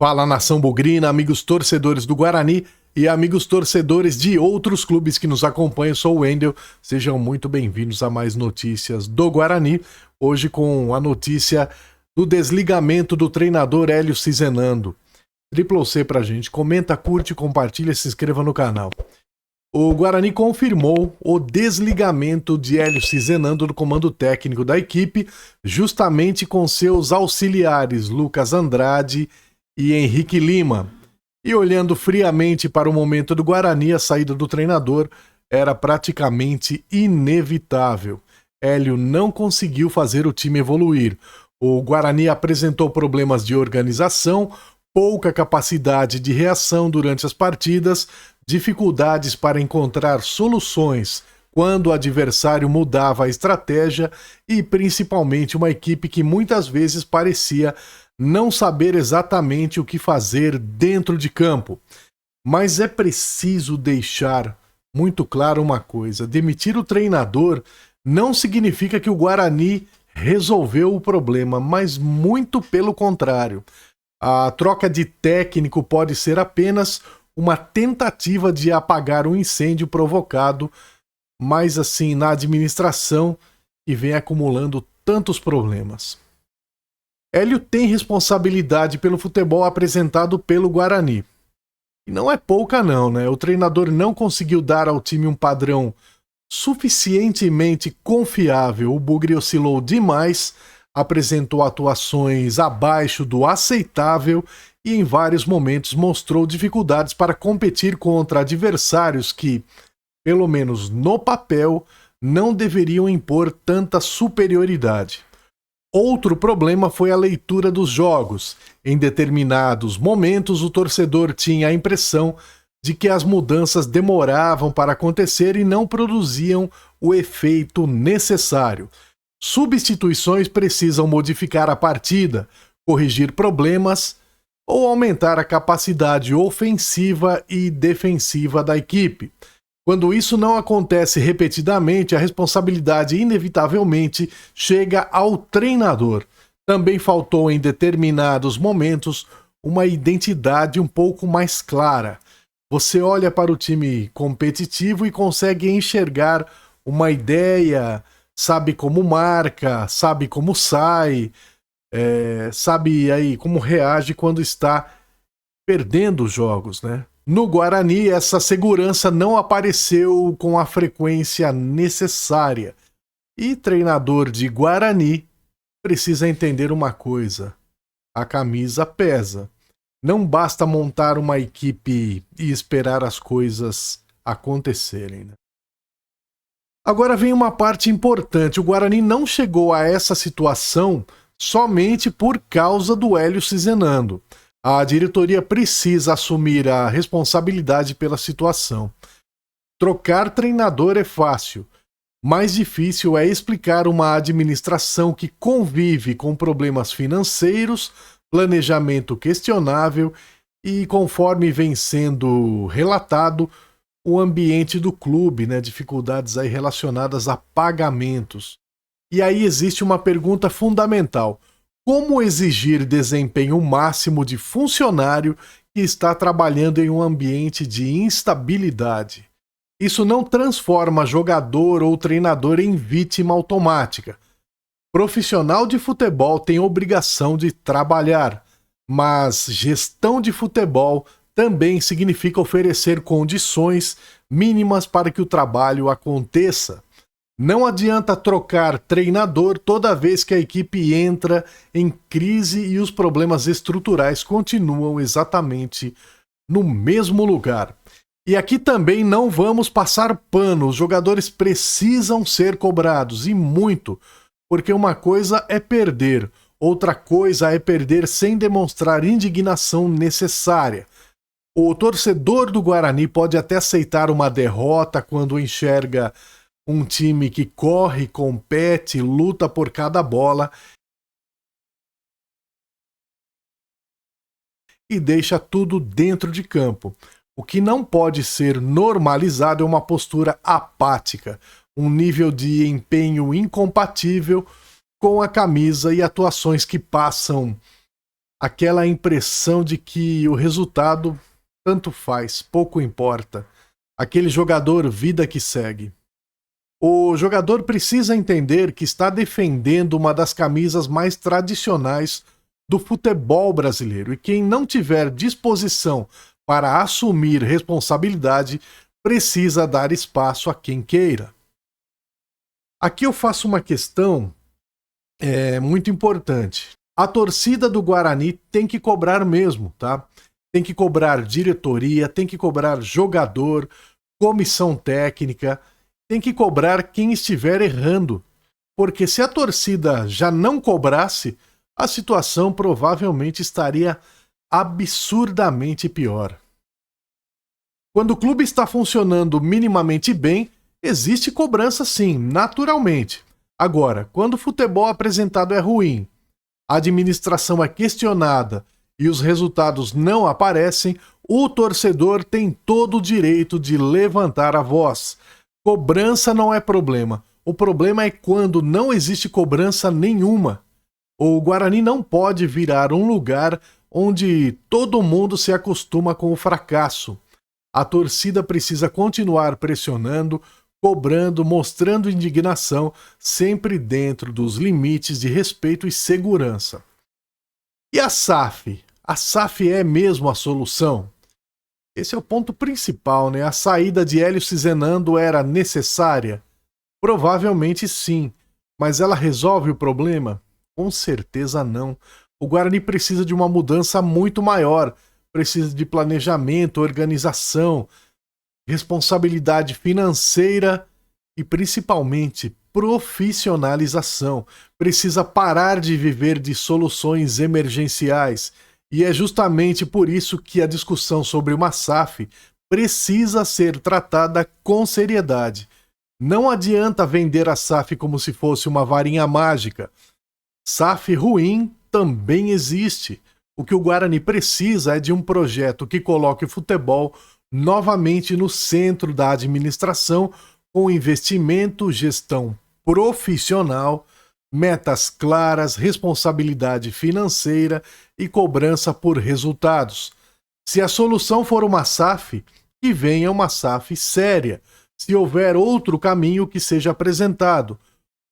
Fala, nação bugrina, amigos torcedores do Guarani e amigos torcedores de outros clubes que nos acompanham. Eu sou o Wendel, sejam muito bem-vindos a mais notícias do Guarani. Hoje com a notícia do desligamento do treinador Hélio Cizenando. Triple C pra gente, comenta, curte, compartilha e se inscreva no canal. O Guarani confirmou o desligamento de Hélio Cizenando do comando técnico da equipe, justamente com seus auxiliares Lucas Andrade e Henrique Lima. E olhando friamente para o momento do Guarani, a saída do treinador era praticamente inevitável. Hélio não conseguiu fazer o time evoluir. O Guarani apresentou problemas de organização, pouca capacidade de reação durante as partidas, dificuldades para encontrar soluções quando o adversário mudava a estratégia e principalmente uma equipe que muitas vezes parecia não saber exatamente o que fazer dentro de campo. Mas é preciso deixar muito claro uma coisa: demitir o treinador não significa que o Guarani resolveu o problema, mas muito pelo contrário. A troca de técnico pode ser apenas uma tentativa de apagar um incêndio provocado, mas assim, na administração, e vem acumulando tantos problemas. Hélio tem responsabilidade pelo futebol apresentado pelo Guarani. E não é pouca não, né? O treinador não conseguiu dar ao time um padrão suficientemente confiável. O Bugre oscilou demais, apresentou atuações abaixo do aceitável e em vários momentos mostrou dificuldades para competir contra adversários que, pelo menos no papel, não deveriam impor tanta superioridade. Outro problema foi a leitura dos jogos. Em determinados momentos, o torcedor tinha a impressão de que as mudanças demoravam para acontecer e não produziam o efeito necessário. Substituições precisam modificar a partida, corrigir problemas ou aumentar a capacidade ofensiva e defensiva da equipe. Quando isso não acontece repetidamente, a responsabilidade inevitavelmente chega ao treinador. Também faltou em determinados momentos uma identidade um pouco mais clara. Você olha para o time competitivo e consegue enxergar uma ideia, sabe como marca, sabe como sai, sabe aí como reage quando está perdendo os jogos, né? No Guarani, essa segurança não apareceu com a frequência necessária. E treinador de Guarani precisa entender uma coisa: a camisa pesa. Não basta montar uma equipe e esperar as coisas acontecerem, né? Agora vem uma parte importante: o Guarani não chegou a essa situação somente por causa do Hélio Cizenando. A diretoria precisa assumir a responsabilidade pela situação. Trocar treinador é fácil. Mais difícil é explicar uma administração que convive com problemas financeiros, planejamento questionável e, conforme vem sendo relatado, o ambiente do clube, né, dificuldades aí relacionadas a pagamentos. E aí existe uma pergunta fundamental: como exigir desempenho máximo de funcionário que está trabalhando em um ambiente de instabilidade? Isso não transforma jogador ou treinador em vítima automática. Profissional de futebol tem obrigação de trabalhar, mas gestão de futebol também significa oferecer condições mínimas para que o trabalho aconteça. Não adianta trocar treinador toda vez que a equipe entra em crise e os problemas estruturais continuam exatamente no mesmo lugar. E aqui também não vamos passar pano, os jogadores precisam ser cobrados, e muito, porque uma coisa é perder, outra coisa é perder sem demonstrar indignação necessária. O torcedor do Guarani pode até aceitar uma derrota quando enxerga um time que corre, compete, luta por cada bola e deixa tudo dentro de campo. O que não pode ser normalizado é uma postura apática, um nível de empenho incompatível com a camisa e atuações que passam aquela impressão de que o resultado tanto faz, pouco importa. Aquele jogador vida que segue. O jogador precisa entender que está defendendo uma das camisas mais tradicionais do futebol brasileiro e quem não tiver disposição para assumir responsabilidade precisa dar espaço a quem queira. Aqui eu faço uma questão muito importante. A torcida do Guarani tem que cobrar mesmo, tá? Tem que cobrar diretoria, tem que cobrar jogador, comissão técnica, tem que cobrar quem estiver errando. Porque se a torcida já não cobrasse, a situação provavelmente estaria absurdamente pior. Quando o clube está funcionando minimamente bem, existe cobrança sim, naturalmente. Agora, quando o futebol apresentado é ruim, a administração é questionada e os resultados não aparecem, o torcedor tem todo o direito de levantar a voz. Cobrança não é problema. O problema é quando não existe cobrança nenhuma. O Guarani não pode virar um lugar onde todo mundo se acostuma com o fracasso. A torcida precisa continuar pressionando, cobrando, mostrando indignação, sempre dentro dos limites de respeito e segurança. E a SAF? A SAF é mesmo a solução? Esse é o ponto principal, né? A saída de Hélio Cizenando era necessária? Provavelmente sim, mas ela resolve o problema? Com certeza não. O Guarani precisa de uma mudança muito maior, precisa de planejamento, organização, responsabilidade financeira e principalmente profissionalização. Precisa parar de viver de soluções emergenciais. E é justamente por isso que a discussão sobre uma SAF precisa ser tratada com seriedade. Não adianta vender a SAF como se fosse uma varinha mágica. SAF ruim também existe. O que o Guarani precisa é de um projeto que coloque o futebol novamente no centro da administração, com investimento, gestão profissional, metas claras, responsabilidade financeira e cobrança por resultados. Se a solução for uma SAF, que venha uma SAF séria. Se houver outro caminho que seja apresentado.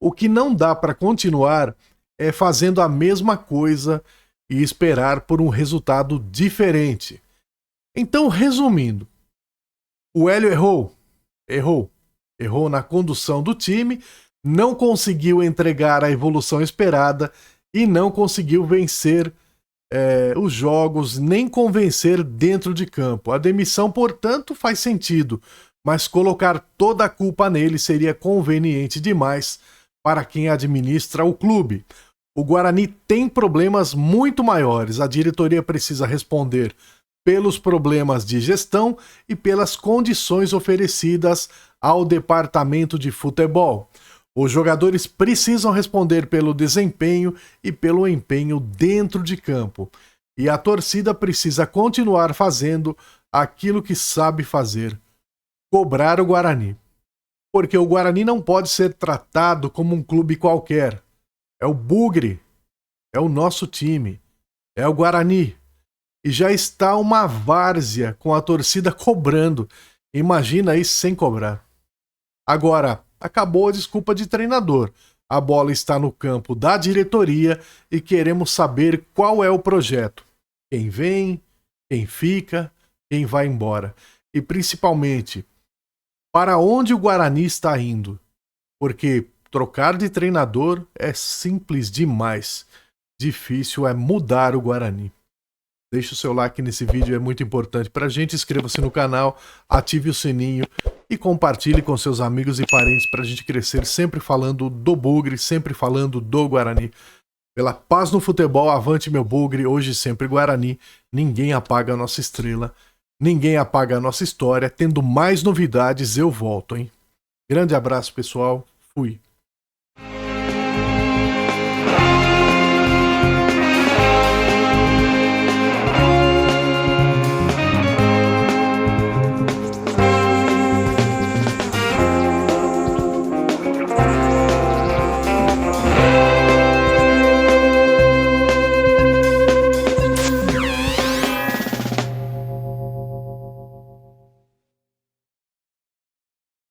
O que não dá para continuar é fazendo a mesma coisa e esperar por um resultado diferente. Então, resumindo, o Hélio errou na condução do time, não conseguiu entregar a evolução esperada e não conseguiu vencer os jogos, nem convencer dentro de campo. A demissão, portanto, faz sentido, mas colocar toda a culpa nele seria conveniente demais para quem administra o clube. O Guarani tem problemas muito maiores. A diretoria precisa responder pelos problemas de gestão e pelas condições oferecidas ao departamento de futebol. Os jogadores precisam responder pelo desempenho e pelo empenho dentro de campo. E a torcida precisa continuar fazendo aquilo que sabe fazer: cobrar o Guarani. Porque o Guarani não pode ser tratado como um clube qualquer. É o Bugre, é o nosso time, é o Guarani. E já está uma várzea com a torcida cobrando. Imagina isso sem cobrar. Agora, acabou a desculpa de treinador. A bola está no campo da diretoria e queremos saber qual é o projeto. Quem vem, quem fica, quem vai embora. E principalmente, para onde o Guarani está indo. Porque trocar de treinador é simples demais. Difícil é mudar o Guarani. Deixe o seu like nesse vídeo, é muito importante pra gente. Inscreva-se no canal, ative o sininho e compartilhe com seus amigos e parentes pra gente crescer sempre falando do Bugre, sempre falando do Guarani. Pela paz no futebol, avante meu Bugre, hoje sempre Guarani. Ninguém apaga a nossa estrela, ninguém apaga a nossa história. Tendo mais novidades, eu volto, hein? Grande abraço, pessoal. Fui.